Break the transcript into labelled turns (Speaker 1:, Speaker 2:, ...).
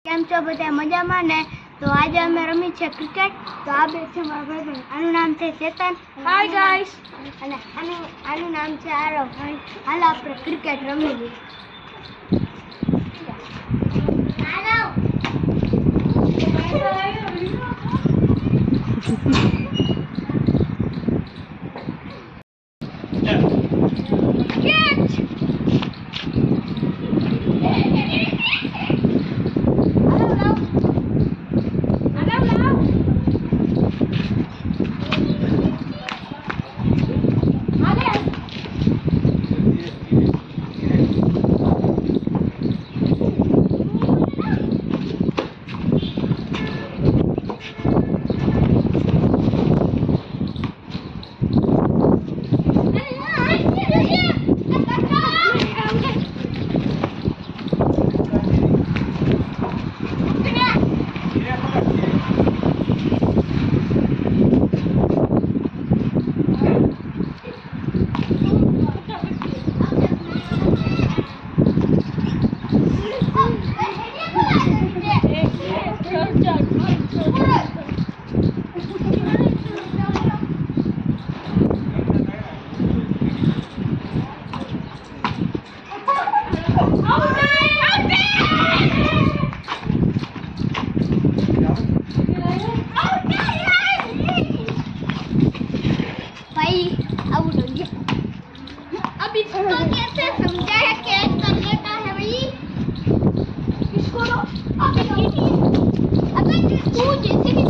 Speaker 1: કેમ છો બધા મજામાં ને? તો આજે અમે રમી છે ક્રિકેટ. તો આ બે છે મારા ભાઈબંધ. આનું નામ છે ચેતન.
Speaker 2: Hi guys.
Speaker 1: અને આનું નામ છે આરવ. હાલ આપણે ક્રિકેટ રમી લઈએ. अभी इसको कैसे समझा है कैच करने का है भाई इसको अबे तू जैसे भी